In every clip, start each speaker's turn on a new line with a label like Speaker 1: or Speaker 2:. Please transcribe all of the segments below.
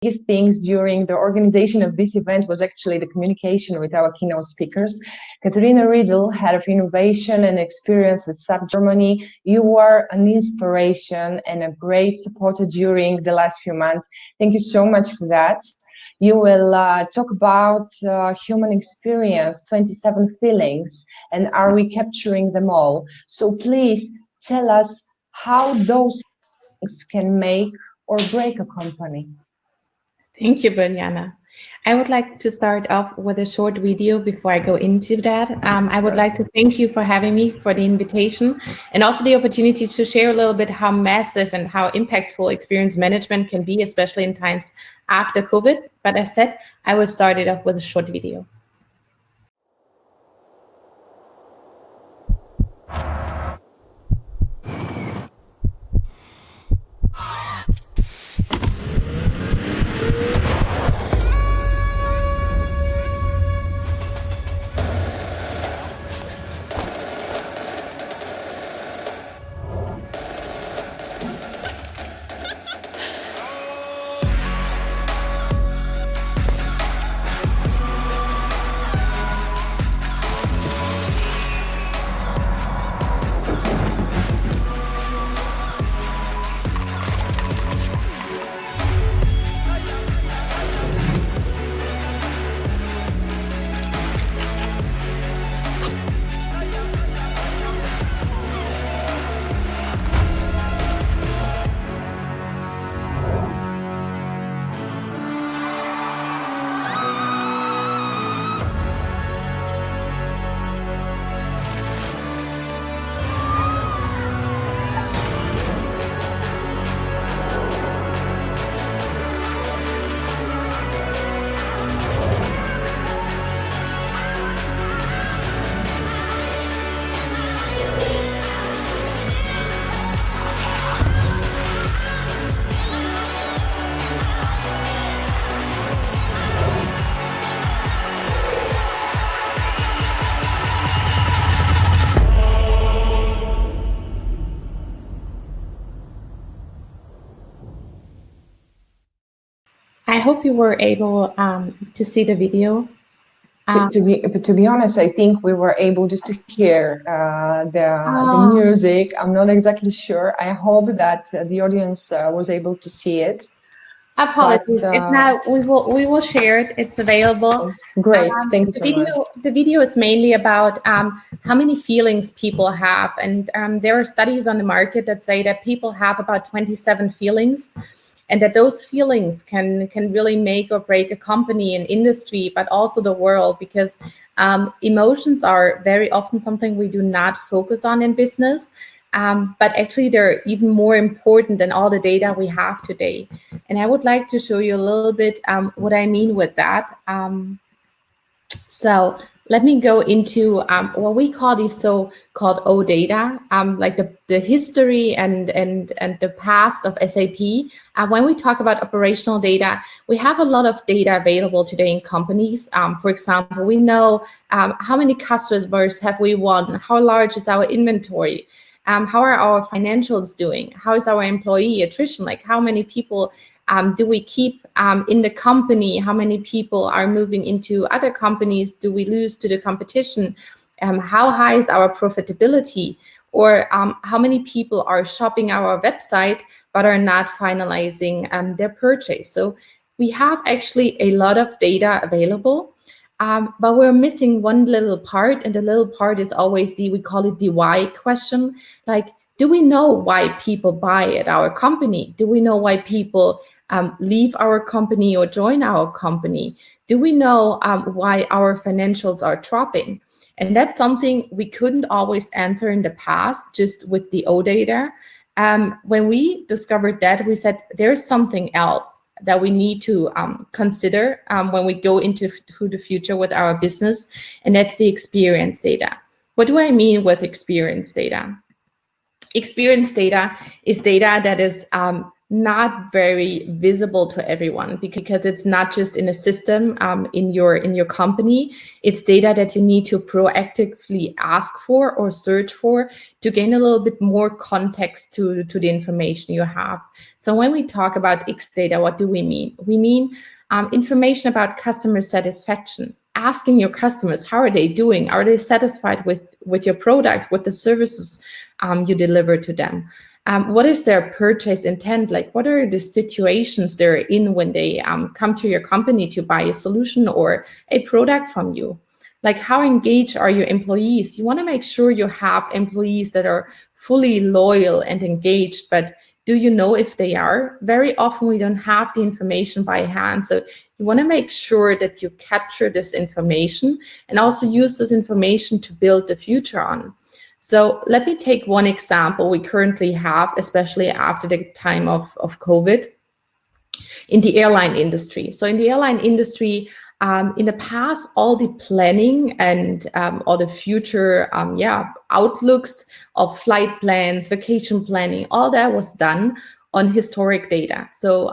Speaker 1: biggest things during the organization of this event was actually the communication with our keynote speakers. Catharina Riedl, Head of Innovation and Experience at SAP Germany, you were an inspiration and a great supporter during the last few months. Thank you so much for that. You will talk about human experience, 27 feelings, and are we capturing them all? So please tell us how those things can make or break a company.
Speaker 2: Thank you, Biljana. I would like to start off with a short video before I go into that. I would like to thank you for having me, for the invitation, and also the opportunity to share a little bit how massive and how impactful experience management can be, especially in times after COVID. But as said, I will start it off with a short video. I hope you were able to see the video.
Speaker 1: To be honest, I think we were able just to hear the music. I'm not exactly sure. I hope that the audience was able to see it.
Speaker 2: Apologies. If not, we will share it. It's available.
Speaker 1: Great, thank you so much.
Speaker 2: The video is mainly about how many feelings people have, and there are studies on the market that say that people have about 27 feelings, and that those feelings can really make or break a company, an industry, but also the world, because emotions are very often something we do not focus on in business. But actually they're even more important than all the data we have today. And I would like to show you a little bit what I mean with that. So let me go into what we call these so-called O data, like the history and the past of SAP. When we talk about operational data, we have a lot of data available today in companies. For example, we know how many customers have we won, how large is our inventory, how are our financials doing? How is our employee attrition? Like how many people do we keep in the company? How many people are moving into other companies? Do we lose to the competition? How high is our profitability? Or how many people are shopping our website but are not finalizing their purchase? So we have actually a lot of data available. But we're missing one little part, and the little part is always we call it the why question. Like, do we know why people buy at our company? Do we know why people leave our company or join our company? Do we know why our financials are dropping? And that's something we couldn't always answer in the past, just with the O data. When we discovered that, we said there's something else that we need to consider when we go into the future with our business, and that's the experience data. What do I mean with experience data? Experience data is data that is not very visible to everyone, because it's not just in a system in your company. It's data that you need to proactively ask for or search for to gain a little bit more context to the information you have. So when we talk about X data, what do we mean? We mean information about customer satisfaction, asking your customers, how are they doing? Are they satisfied with your products, with the services you deliver to them? What is their purchase intent? Like, what are the situations they're in when they come to your company to buy a solution or a product from you? Like, how engaged are your employees? You want to make sure you have employees that are fully loyal and engaged, but do you know if they are? Very often we don't have the information by hand. So you want to make sure that you capture this information and also use this information to build the future on. So let me take one example we currently have, especially after the time of COVID, in the airline industry. So in the airline industry, in the past, all the planning and all the future outlooks of flight plans, vacation planning, all that was done on historic data. So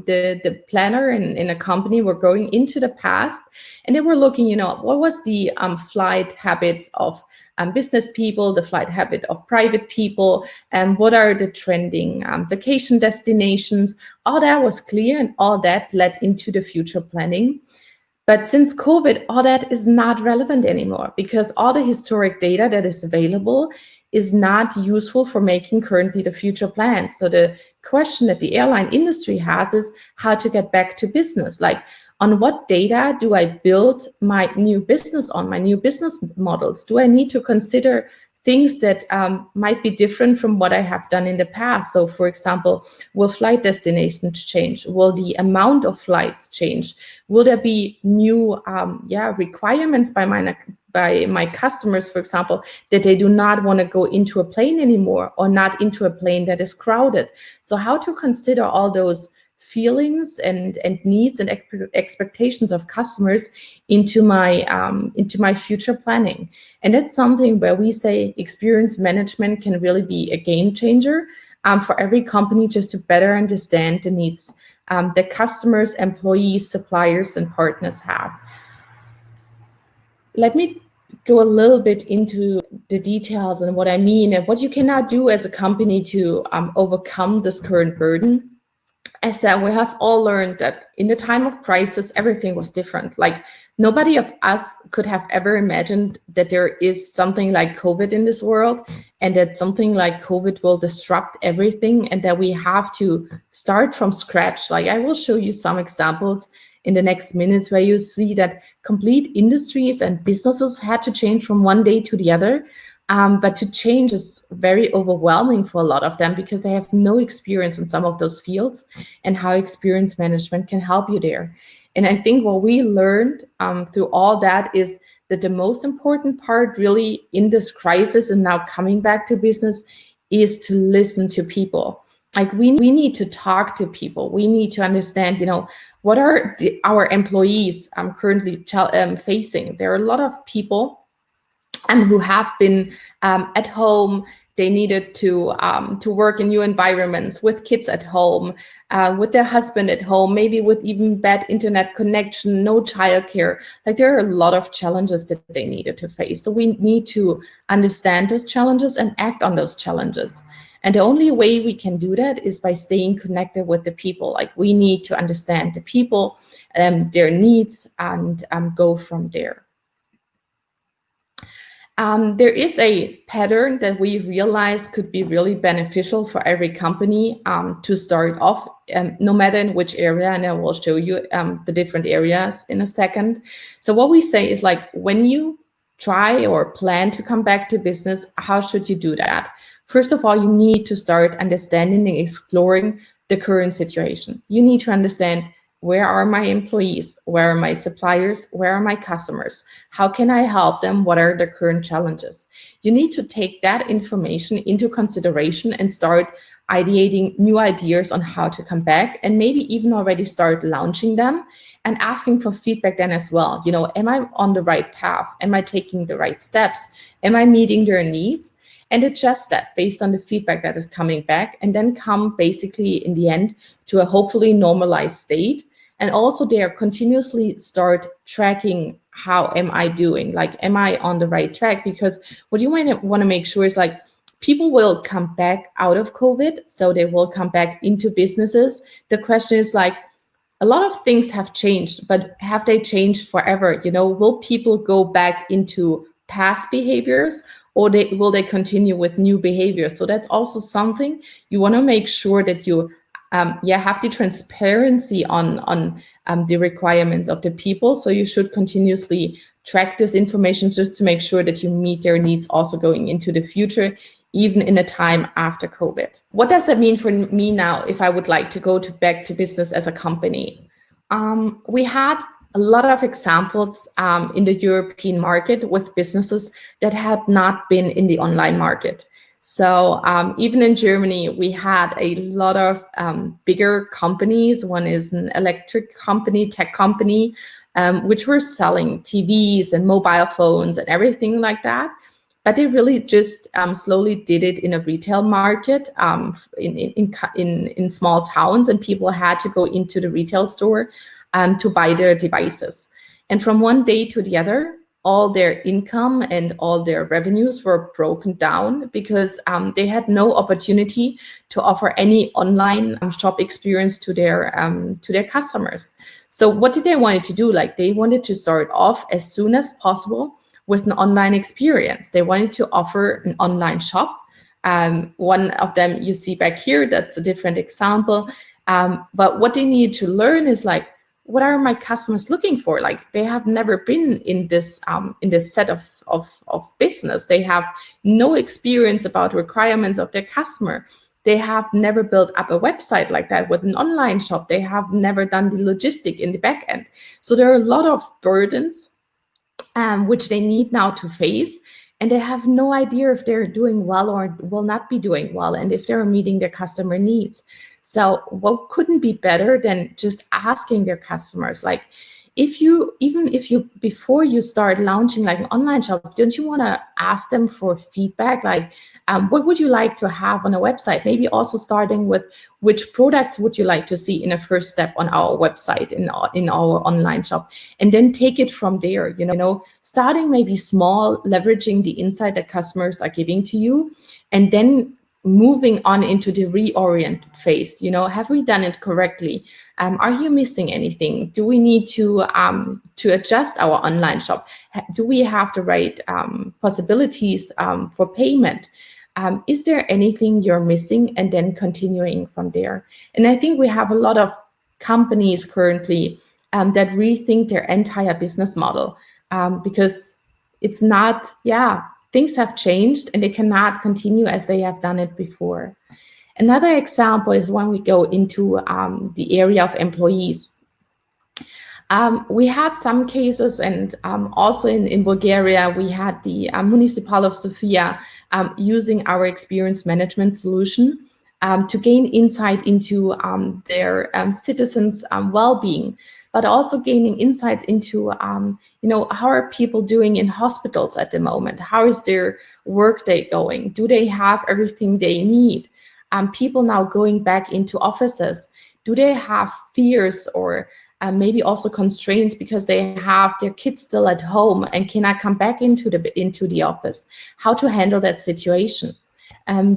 Speaker 2: the planner in a company were going into the past and they were looking, what was the flight habits of business people, the flight habit of private people, and what are the trending vacation destinations. All that was clear and all that led into the future planning. But since COVID, all that is not relevant anymore because all the historic data that is available is not useful for making currently the future plans. So the question that the airline industry has is how to get back to business. Like, on what data do I build my new business on, my new business models? Do I need to consider things that might be different from what I have done in the past? So for example, will flight destinations change? Will the amount of flights change? Will there be new requirements by my customers, for example, that they do not want to go into a plane anymore or not into a plane that is crowded? So how to consider all those feelings and needs and expectations of customers into my future planning. And that's something where we say experience management can really be a game changer for every company, just to better understand the needs that customers, employees, suppliers, and partners have. Let me go a little bit into the details and what I mean and what you can now do as a company to overcome this current burden. As said, we have all learned that in the time of crisis, everything was different. Like, nobody of us could have ever imagined that there is something like COVID in this world and that something like COVID will disrupt everything and that we have to start from scratch. Like, I will show you some examples in the next minutes where you see that complete industries and businesses had to change from one day to the other. But to change is very overwhelming for a lot of them because they have no experience in some of those fields, and how experience management can help you there. And I think what we learned through all that is that the most important part really in this crisis and now coming back to business is to listen to people. Like, we need to talk to people. We need to understand, what are our employees currently facing. There are a lot of people who have been at home. They needed to work in new environments with kids at home, with their husband at home, maybe with even bad internet connection, no childcare. Like, there are a lot of challenges that they needed to face. So we need to understand those challenges and act on those challenges. And the only way we can do that is by staying connected with the people. Like, we need to understand the people, their needs, and go from there. There is a pattern that we realize could be really beneficial for every company to start off, no matter in which area, and I will show you the different areas in a second. So what we say is, like, when you try or plan to come back to business, how should you do that? First of all, you need to start understanding and exploring the current situation. You need to understand, where are my employees? Where are my suppliers? Where are my customers? How can I help them? What are the current challenges? You need to take that information into consideration and start ideating new ideas on how to come back, and maybe even already start launching them and asking for feedback then as well. Am I on the right path? Am I taking the right steps? Am I meeting their needs? and adjust that based on the feedback that is coming back, and then come basically in the end to a hopefully normalized state. And also there continuously start tracking, how am I doing? Like, am I on the right track? Because what you might want to make sure is like, people will come back out of COVID, so they will come back into businesses. The question is like, a lot of things have changed, but have they changed forever? You know, will people go back into past behaviors, or will they continue with new behaviors? So that's also something you want to make sure that you have the transparency on the requirements of the people. So you should continuously track this information just to make sure that you meet their needs also going into the future, even in a time after COVID. What does that mean for me now if I would like to go back to business as a company? We had a lot of examples in the European market with businesses that had not been in the online market. So even in Germany, we had a lot of bigger companies. One is an electric company, tech company, which were selling TVs and mobile phones and everything like that. But they really just slowly did it in a retail market in small towns, and people had to go into the retail store to buy their devices. And from one day to the other, all their income and all their revenues were broken down because they had no opportunity to offer any online shop experience to their customers. So what did they want to do? Like, they wanted to start off as soon as possible with an online experience. They wanted to offer an online shop. One of them you see back here, that's a different example. But what they need to learn is like, what are my customers looking for? Like, they have never been in this set of business. They have no experience about requirements of their customer. They have never built up a website like that with an online shop. They have never done the logistic in the back end. So there are a lot of burdens which they need now to face. And they have no idea if they're doing well or will not be doing well, and if they're meeting their customer needs. So what couldn't be better than just asking their customers, like, even if you before you start launching like an online shop, don't you want to ask them for feedback? Like, what would you like to have on a website? Maybe also starting with which products would you like to see in a first step on our website, in our online shop, and then take it from there. You know, starting maybe small, leveraging the insight that customers are giving to you, and then moving on into the reorient phase. You know, have we done it correctly? Are you missing anything? Do we need to adjust our online shop? Do we have the right possibilities for payment? Is there anything you're missing? And then continuing from there. And I think we have a lot of companies currently that rethink their entire business model because it's not, things have changed and they cannot continue as they have done it before. Another example is when we go into the area of employees. We had some cases, and also in Bulgaria, we had the Municipal of Sofia using our experience management solution to gain insight into their citizens' well-being, but also gaining insights into, how are people doing in hospitals at the moment? How is their workday going? Do they have everything they need? People now going back into offices, do they have fears or maybe also constraints because they have their kids still at home and cannot come back into the office? How to handle that situation?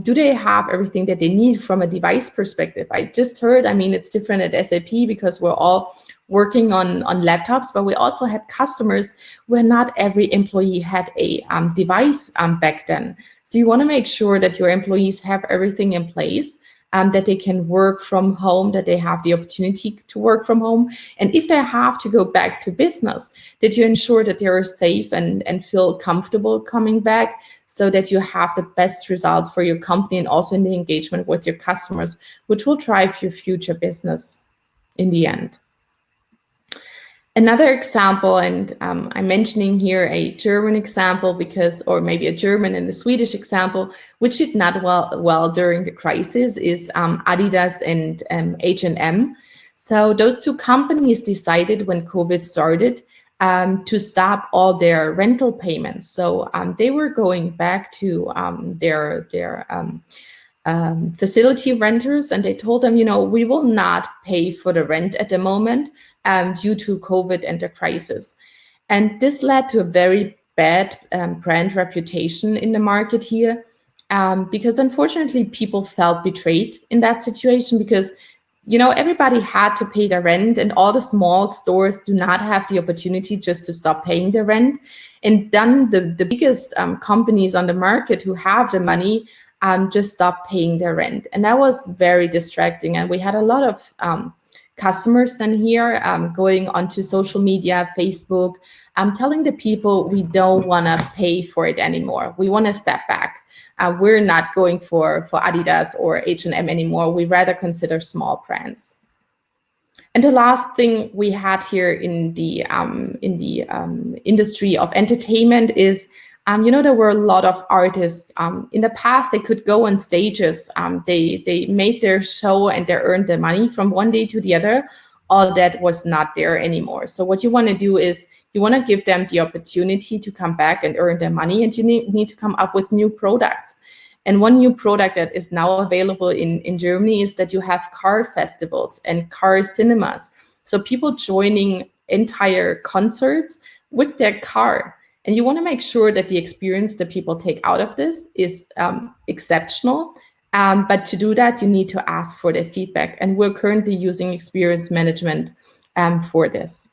Speaker 2: Do they have everything that they need from a device perspective? I just heard, it's different at SAP because we're all working on laptops, but we also had customers where not every employee had a device back then. So you want to make sure that your employees have everything in place, that they can work from home, that they have the opportunity to work from home. And if they have to go back to business, that you ensure that they are safe and feel comfortable coming back, so that you have the best results for your company and also in the engagement with your customers, which will drive your future business in the end. Another example, and I'm mentioning here a German example or maybe a German and a Swedish example, which did not well during the crisis, is Adidas and H&M. So those two companies decided when COVID started to stop all their rental payments. So they were going back to their facility renters, and they told them, we will not pay for the rent at the moment due to COVID and the crisis. And this led to a very bad brand reputation in the market here, because unfortunately people felt betrayed in that situation, because everybody had to pay their rent, and all the small stores do not have the opportunity just to stop paying their rent. And then the biggest companies on the market who have the money just stop paying their rent. And that was very distracting. And we had a lot of customers then here going onto social media, Facebook, telling the people, we don't want to pay for it anymore. We want to step back. We're not going for Adidas or H&M anymore. We rather consider small brands. And the last thing we had here in the industry of entertainment is, there were a lot of artists. In the past, they could go on stages. They made their show and they earned their money from one day to the other. All that was not there anymore. So what you want to do is you want to give them the opportunity to come back and earn their money, and you need to come up with new products. And one new product that is now available in Germany is that you have car festivals and car cinemas. So people joining entire concerts with their car. And you want to make sure that the experience that people take out of this is exceptional. But to do that, you need to ask for their feedback. And we're currently using experience management for this.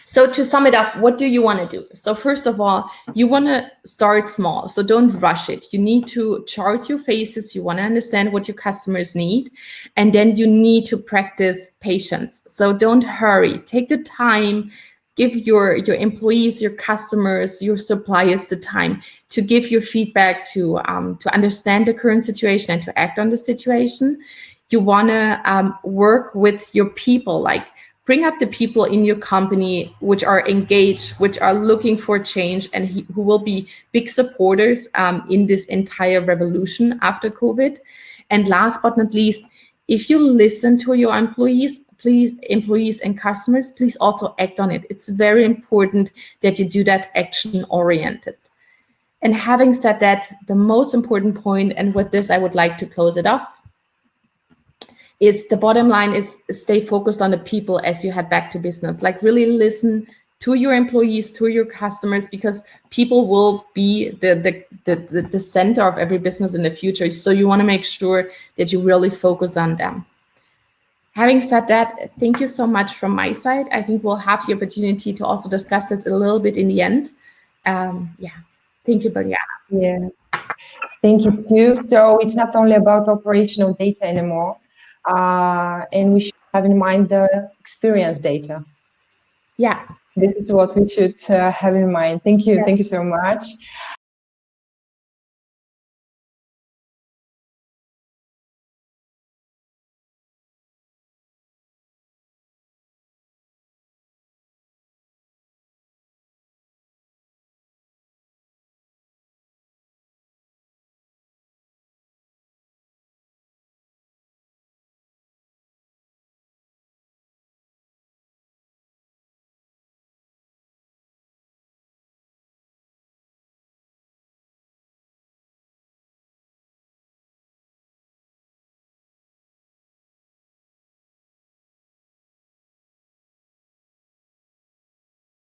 Speaker 2: So to sum it up, what do you want to do? So first of all, you want to start small. So don't rush it. You need to chart your phases. You want to understand what your customers need. And then you need to practice patience. So don't hurry. Take the time. Give your employees, your customers, your suppliers the time to give your feedback, to understand the current situation and to act on the situation. You want to work with your people, like bring up the people in your company which are engaged, which are looking for change, and who will be big supporters in this entire revolution after COVID. And last but not least, if you listen to your employees and customers, please also act on it. It's very important that you do that action-oriented. And having said that, the most important point, and with this I would like to close it off, is the bottom line is stay focused on the people as you head back to business. Like really listen to your employees, to your customers, because people will be the center of every business in the future. So you want to make sure that you really focus on them. Having said that, thank you so much from my side. I think we'll have the opportunity to also discuss this a little bit in the end. Thank you, Biljana.
Speaker 1: Yeah, thank you too. So it's not only about operational data anymore, and we should have in mind the experience data.
Speaker 2: Yeah.
Speaker 1: This is what we should have in mind. Thank you. Yes. Thank you so much.